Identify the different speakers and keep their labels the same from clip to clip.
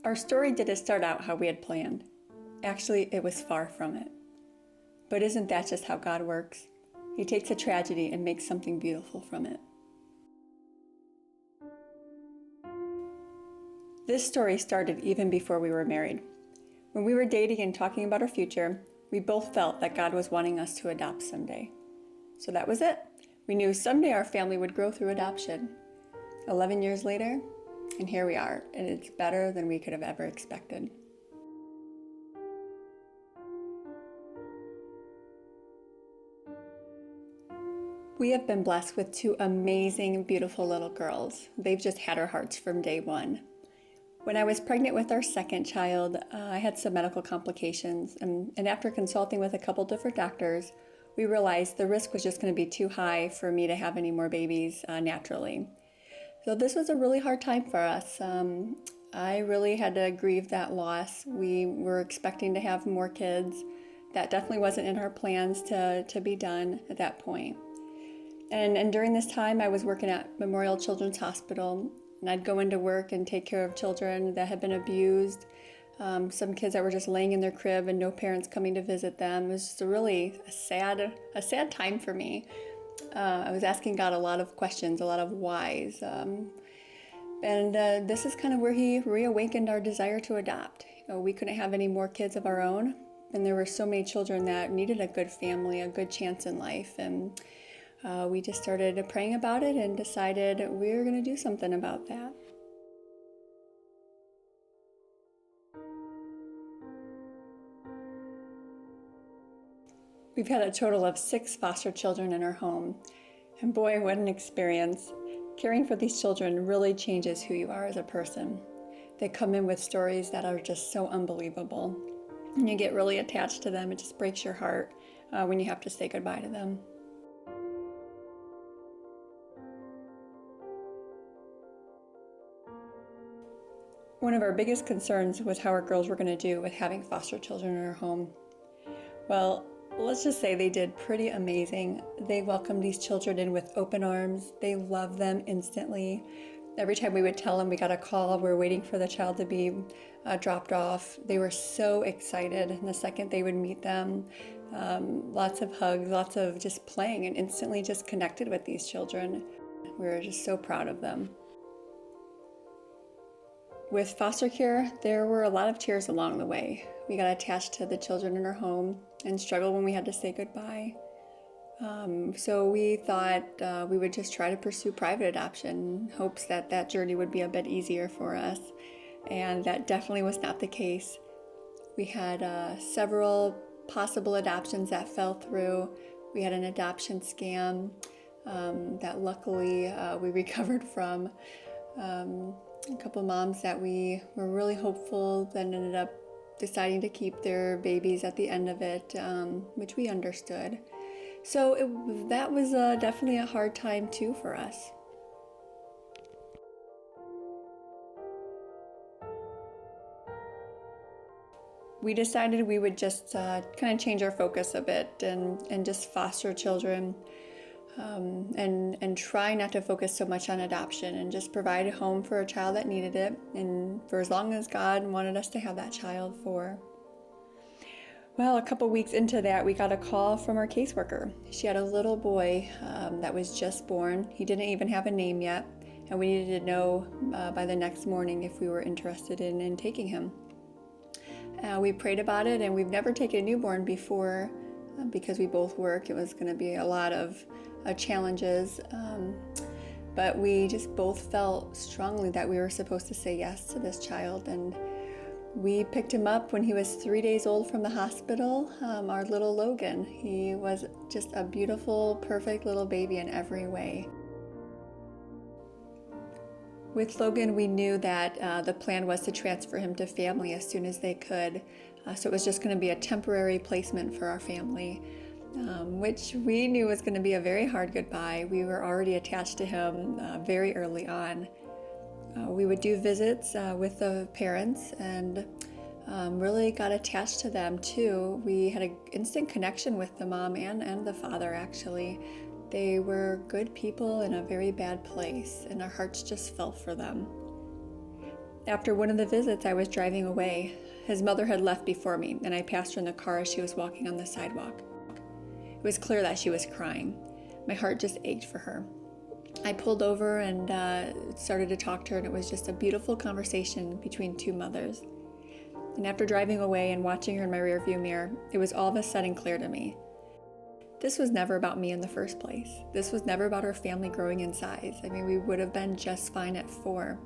Speaker 1: Our story didn't start out how we had planned. Actually, it was far from it. But isn't that just how God works? He takes a tragedy and makes something beautiful from it. This story started even before we were married. When we were dating and talking about our future, we both felt that God was wanting us to adopt someday. So that was it. We knew someday our family would grow through adoption. 11 years later, and here we are, and it's better than we could have ever expected. We have been blessed with two amazing, beautiful little girls. They've just had our hearts from day one. When I was pregnant with our second child, I had some medical complications, and after consulting with a couple different doctors, we realized the risk was just going to be too high for me to have any more babies naturally. So this was a really hard time for us. I really had to grieve that loss. We were expecting to have more kids. That definitely wasn't in our plans to be done at that point. And during this time, I was working at Memorial Children's Hospital, and I'd go into work and take care of children that had been abused, some kids that were just laying in their crib and no parents coming to visit them. It was just a sad time for me. I was asking God a lot of questions, a lot of whys. And this is kind of where He reawakened our desire to adopt. We couldn't have any more kids of our own, and there were so many children that needed a good family, a good chance in life. And we just started praying about it and decided we were going to do something about that. We've had a total of 6 foster children in our home, and boy, what an experience. Caring for these children really changes who you are as a person. They come in with stories that are just so unbelievable, and you get really attached to them. It just breaks your heart when you have to say goodbye to them. One of our biggest concerns was how our girls were going to do with having foster children in our home. Well, let's just say they did pretty amazing. They welcomed these children in with open arms. They loved them instantly. Every time we would tell them we got a call, we're waiting for the child to be dropped off, they were so excited. And the second they would meet them, lots of hugs, lots of just playing, and instantly just connected with these children. We were just so proud of them. With foster care, there were a lot of tears along the way. We got attached to the children in our home and struggled when we had to say goodbye. So we thought we would just try to pursue private adoption in hopes that that journey would be a bit easier for us. And that definitely was not the case. We had several possible adoptions that fell through. We had an adoption scam that luckily we recovered from. A couple moms that we were really hopeful then ended up deciding to keep their babies at the end of it, which we understood. So that was definitely a hard time too for us. We decided we would just kind of change our focus a bit and just foster children. And try not to focus so much on adoption and just provide a home for a child that needed it, and for as long as God wanted us to have that child for. Well, a couple weeks into that, we got a call from our caseworker. She had a little boy that was just born. He didn't even have a name yet, and we needed to know by the next morning if we were interested in taking him. We prayed about it, and we've never taken a newborn before because we both work. It was going to be a lot of challenges, but we just both felt strongly that we were supposed to say yes to this child, and we picked him up when he was 3 days old from the hospital, our little Logan. He was just a beautiful, perfect little baby in every way. With Logan, we knew that the plan was to transfer him to family as soon as they could, so it was just going to be a temporary placement for our family. Which we knew was going to be a very hard goodbye. We were already attached to him very early on. We would do visits with the parents and really got attached to them too. We had an instant connection with the mom and the father actually. They were good people in a very bad place, and our hearts just fell for them. After one of the visits, I was driving away. His mother had left before me, and I passed her in the car as she was walking on the sidewalk. It was clear that she was crying. My heart just ached for her. I pulled over and started to talk to her, and it was just a beautiful conversation between two mothers. And after driving away and watching her in my rearview mirror, it was all of a sudden clear to me. This was never about me in the first place. This was never about our family growing in size. I mean, we would have been just fine at 4.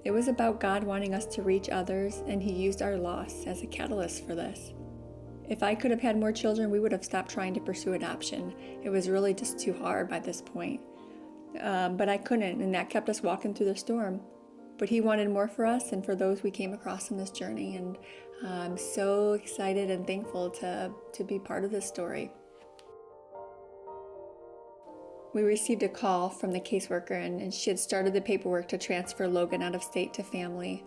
Speaker 1: It was about God wanting us to reach others, and He used our loss as a catalyst for this. If I could have had more children, we would have stopped trying to pursue adoption. It was really just too hard by this point. But I couldn't, and that kept us walking through the storm. But He wanted more for us and for those we came across in this journey, and I'm so excited and thankful to be part of this story. We received a call from the caseworker, and she had started the paperwork to transfer Logan out of state to family.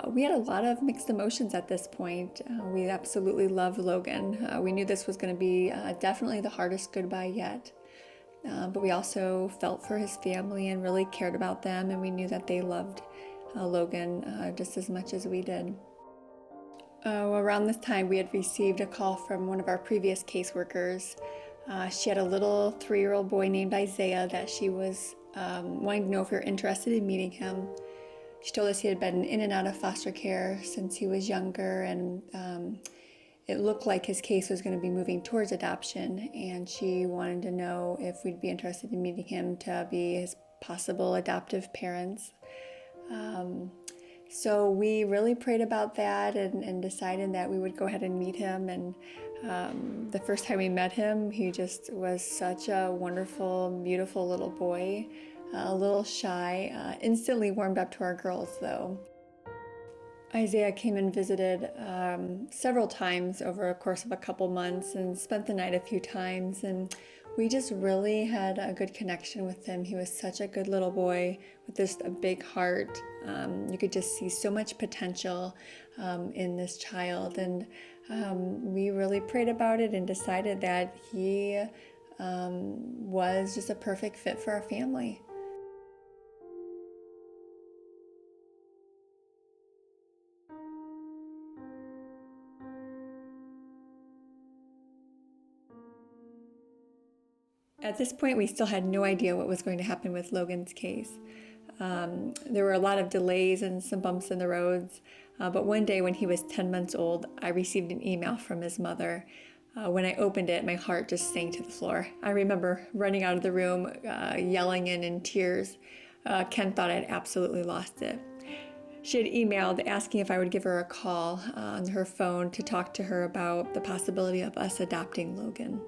Speaker 1: We had a lot of mixed emotions at this point. We absolutely loved Logan. We knew this was going to be definitely the hardest goodbye yet. But we also felt for his family and really cared about them, and we knew that they loved Logan just as much as we did. Around this time, we had received a call from one of our previous caseworkers. She had a little 3-year-old boy named Isaiah that she was wanting to know if we were interested in meeting him. She told us he had been in and out of foster care since he was younger, and it looked like his case was going to be moving towards adoption, and she wanted to know if we'd be interested in meeting him to be his possible adoptive parents. So we really prayed about that and decided that we would go ahead and meet him. And the first time we met him, he just was such a wonderful, beautiful little boy, a little shy, instantly warmed up to our girls though. Isaiah came and visited several times over a course of a couple months and spent the night a few times, and we just really had a good connection with him. He was such a good little boy with just a big heart. You could just see so much potential in this child, and we really prayed about it and decided that he was just a perfect fit for our family. At this point, we still had no idea what was going to happen with Logan's case. There were a lot of delays and some bumps in the roads, but one day when he was 10 months old, I received an email from his mother. When I opened it, my heart just sank to the floor. I remember running out of the room, yelling and in tears. Ken thought I'd absolutely lost it. She had emailed asking if I would give her a call on her phone to talk to her about the possibility of us adopting Logan.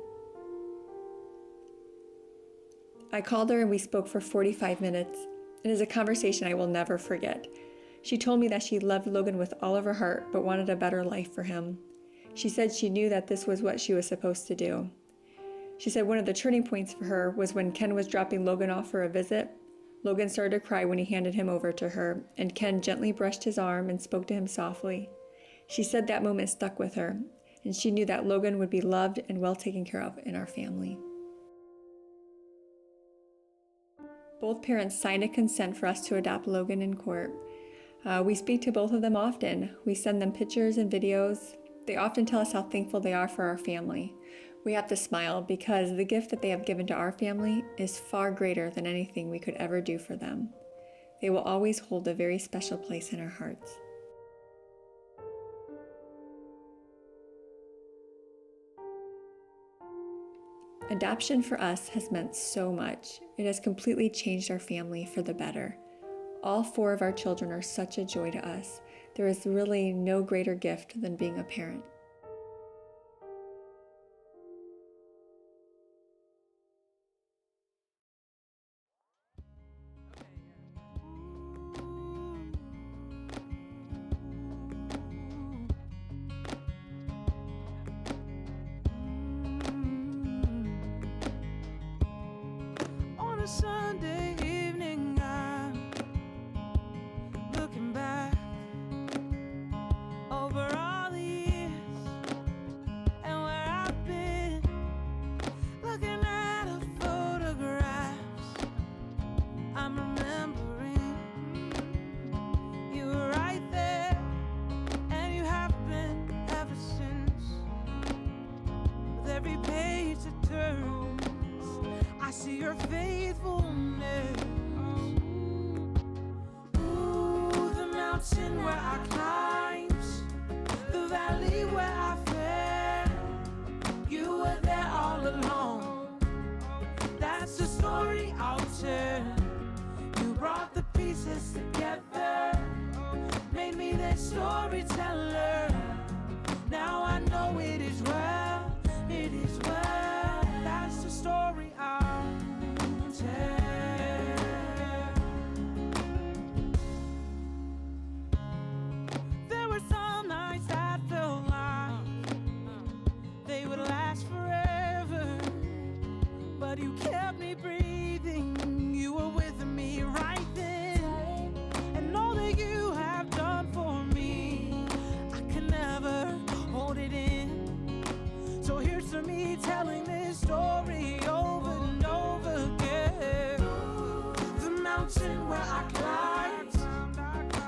Speaker 1: I called her and we spoke for 45 minutes. It is a conversation I will never forget. She told me that she loved Logan with all of her heart, but wanted a better life for him. She said she knew that this was what she was supposed to do. She said one of the turning points for her was when Ken was dropping Logan off for a visit. Logan started to cry when he handed him over to her, and Ken gently brushed his arm and spoke to him softly. She said that moment stuck with her, and she knew that Logan would be loved and well taken care of in our family. Both parents signed a consent for us to adopt Logan in court. We speak to both of them often. We send them pictures and videos. They often tell us how thankful they are for our family. We have to smile because the gift that they have given to our family is far greater than anything we could ever do for them. They will always hold a very special place in our hearts. Adoption for us has meant so much. It has completely changed our family for the better. All 4 of our children are such a joy to us. There is really no greater gift than being a parent.
Speaker 2: On a Sunday evening, I'm looking back over all the years your faithfulness. Ooh, the mountain where I climbed, the valley where I fell, you were there all along. That's the story I'll tell. You brought the pieces together, made me the storyteller. Now I know it is well, it is well. That's the story I'll tell. There were some nights that felt like they would last forever, but you kept me breathing. You were with me right then, and all that you have done for me, I can never hold it in. So here's to me telling this story over and over again. The mountain where I climbed,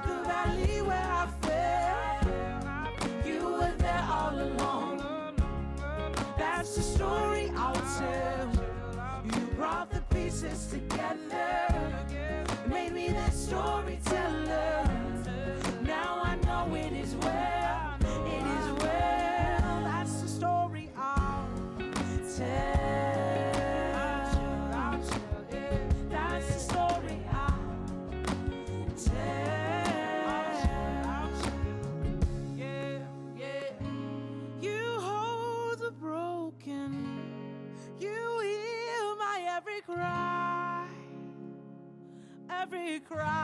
Speaker 2: the valley where I fell, you were there all along. That's the story I'll tell. You brought the pieces together, made me that storyteller. Now I know it is well, it is well. That's the story I'll tell. That's the story I'll tell. Yeah, yeah. You hold the broken, you heal my every cry, every cry.